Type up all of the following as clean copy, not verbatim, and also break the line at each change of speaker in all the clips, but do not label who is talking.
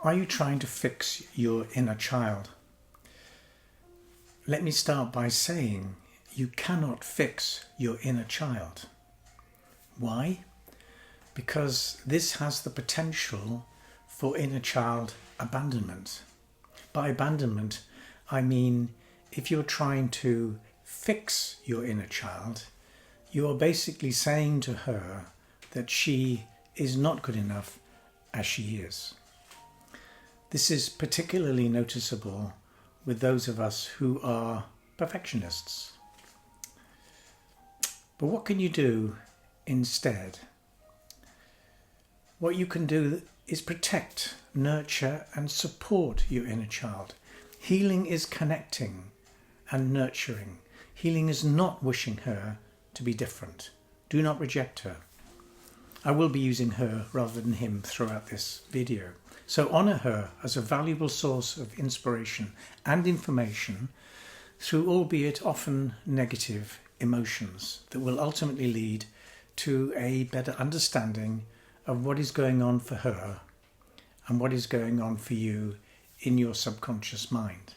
Are you trying to fix your inner child? Let me start by saying you cannot fix your inner child. Why? Because this has the potential for inner child abandonment. By abandonment, I mean if you're trying to fix your inner child, you are basically saying to her that she is not good enough as she is. This is particularly noticeable with those of us who are perfectionists. But what can you do instead? What you can do is protect, nurture and support your inner child. Healing is connecting and nurturing. Healing is not wishing her to be different. Do not reject her. I will be using her rather than him throughout this video. So honour her as a valuable source of inspiration and information through albeit often negative emotions that will ultimately lead to a better understanding of what is going on for her and what is going on for you in your subconscious mind.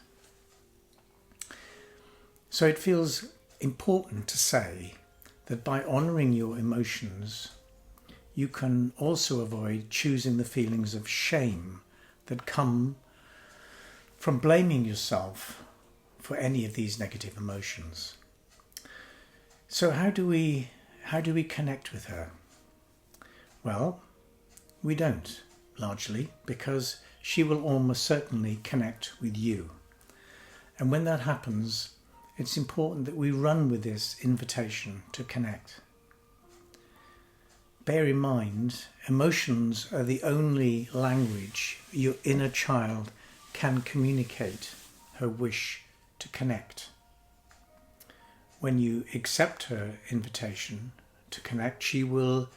So it feels important to say that by honouring your emotions, you can also avoid choosing the feelings of shame that come from blaming yourself for any of these negative emotions. So how do we connect with her? Well, we don't, largely, because she will almost certainly connect with you. And when that happens, it's important that we run with this invitation to connect. Bear in mind, emotions are the only language your inner child can communicate her wish to connect. When you accept her invitation to connect, she will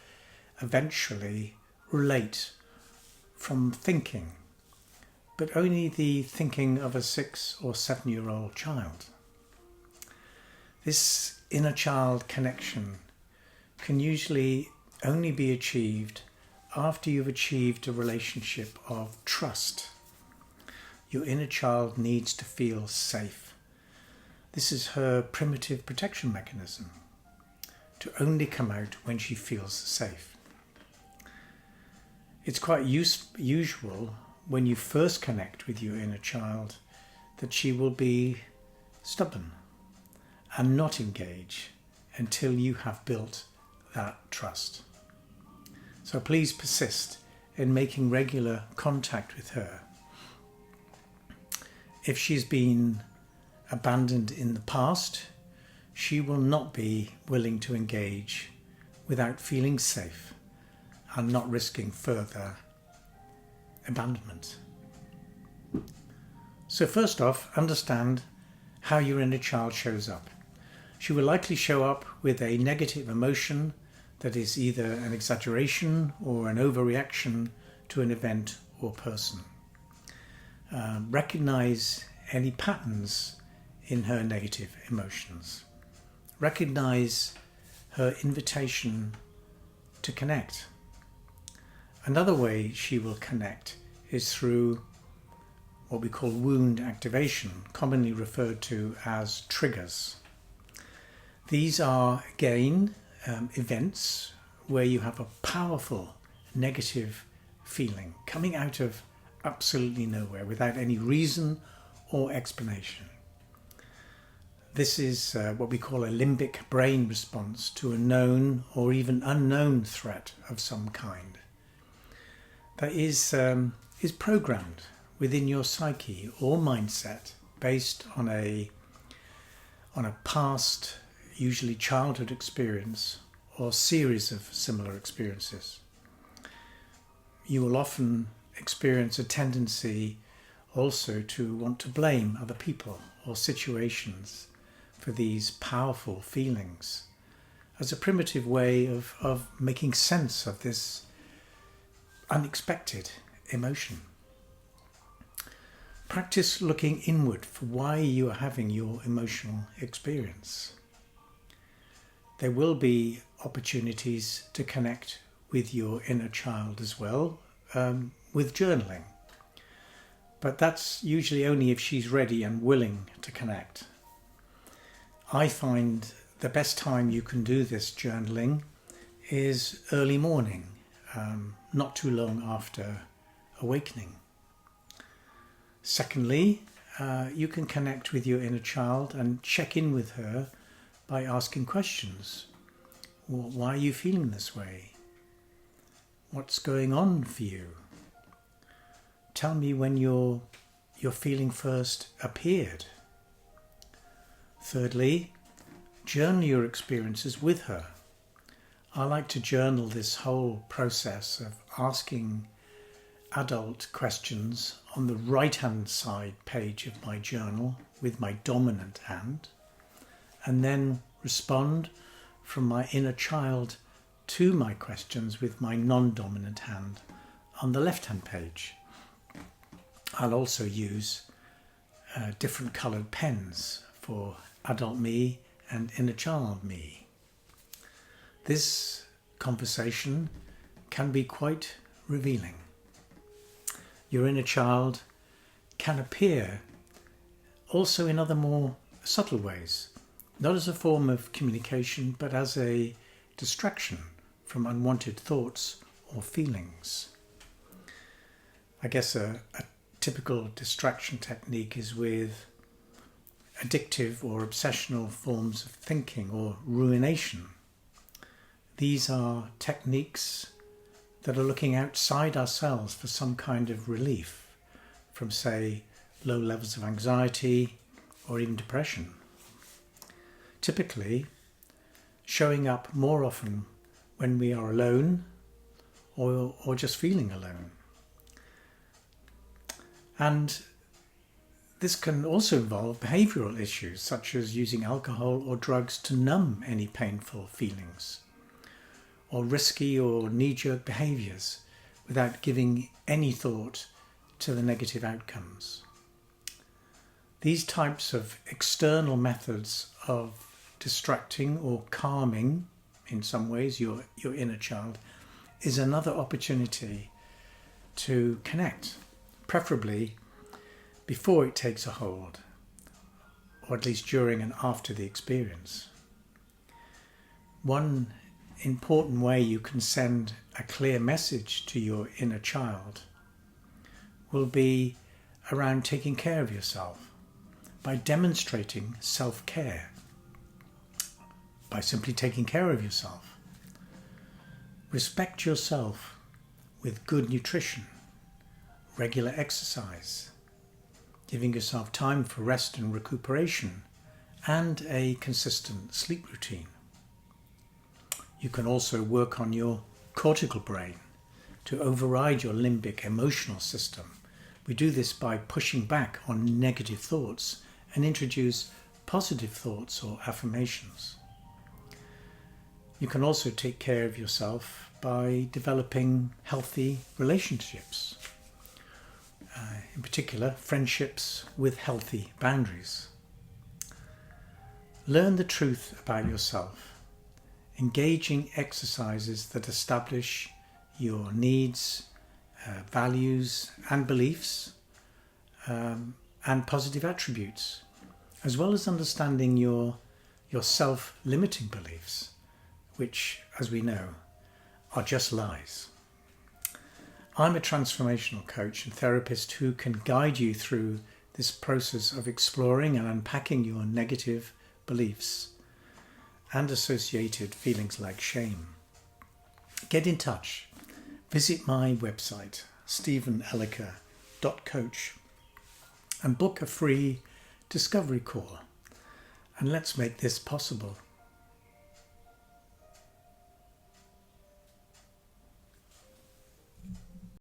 eventually relate from thinking, but only the thinking of a 6 or 7-year-old child. This inner child connection can usually only be achieved after you've achieved a relationship of trust. Your inner child needs to feel safe. This is her primitive protection mechanism, to only come out when she feels safe. It's quite usual when you first connect with your inner child that she will be stubborn and not engage until you have built that trust. So please persist in making regular contact with her. If she's been abandoned in the past, she will not be willing to engage without feeling safe and not risking further abandonment. So first off, understand how your inner child shows up. She will likely show up with a negative emotion that is either an exaggeration or an overreaction to an event or person. Recognize any patterns in her negative emotions. Recognize her invitation to connect. Another way she will connect is through what we call wound activation, commonly referred to as triggers. These are, again, events where you have a powerful negative feeling coming out of absolutely nowhere without any reason or explanation. This is what we call a limbic brain response to a known or even unknown threat of some kind that is programmed within your psyche or mindset based on a past, usually childhood experience or series of similar experiences. You will often experience a tendency also to want to blame other people or situations for these powerful feelings as a primitive way of making sense of this unexpected emotion. Practice looking inward for why you are having your emotional experience. There will be opportunities to connect with your inner child as well, with journaling. but that's usually only if she's ready and willing to connect. I find the best time you can do this journaling is early morning, not too long after awakening. Secondly, you can connect with your inner child and check in with her by asking questions. Well, why are you feeling this way? What's going on for you? Tell me when your feeling first appeared. Thirdly, journal your experiences with her. I like to journal this whole process of asking adult questions on the right-hand side page of my journal with my dominant hand, and then respond from my inner child to my questions with my non-dominant hand on the left-hand page. I'll also use different coloured pens for adult me and inner child me. This conversation can be quite revealing. Your inner child can appear also in other more subtle ways, not as a form of communication, but as a distraction from unwanted thoughts or feelings. I guess a typical distraction technique is with addictive or obsessional forms of thinking or rumination. These are techniques that are looking outside ourselves for some kind of relief from, say, low levels of anxiety or even depression. Typically, showing up more often when we are alone or just feeling alone. And this can also involve behavioural issues such as using alcohol or drugs to numb any painful feelings, or risky or knee-jerk behaviours without giving any thought to the negative outcomes. These types of external methods of distracting or calming, in some ways, your inner child, is another opportunity to connect, preferably before it takes a hold, or at least during and after the experience. One important way you can send a clear message to your inner child will be around taking care of yourself by demonstrating self-care, by simply taking care of yourself. Respect yourself with good nutrition, regular exercise, giving yourself time for rest and recuperation, and a consistent sleep routine. You can also work on your cortical brain to override your limbic emotional system. We do this by pushing back on negative thoughts and introduce positive thoughts or affirmations. You can also take care of yourself by developing healthy relationships, in particular friendships with healthy boundaries. Learn the truth about yourself. Engaging exercises that establish your needs, values and beliefs, and positive attributes, as well as understanding your self-limiting beliefs, which, as we know, are just lies. I'm a transformational coach and therapist who can guide you through this process of exploring and unpacking your negative beliefs and associated feelings like shame. Get in touch. Visit my website, stephenelliker.coach, and book a free discovery call. And let's make this possible.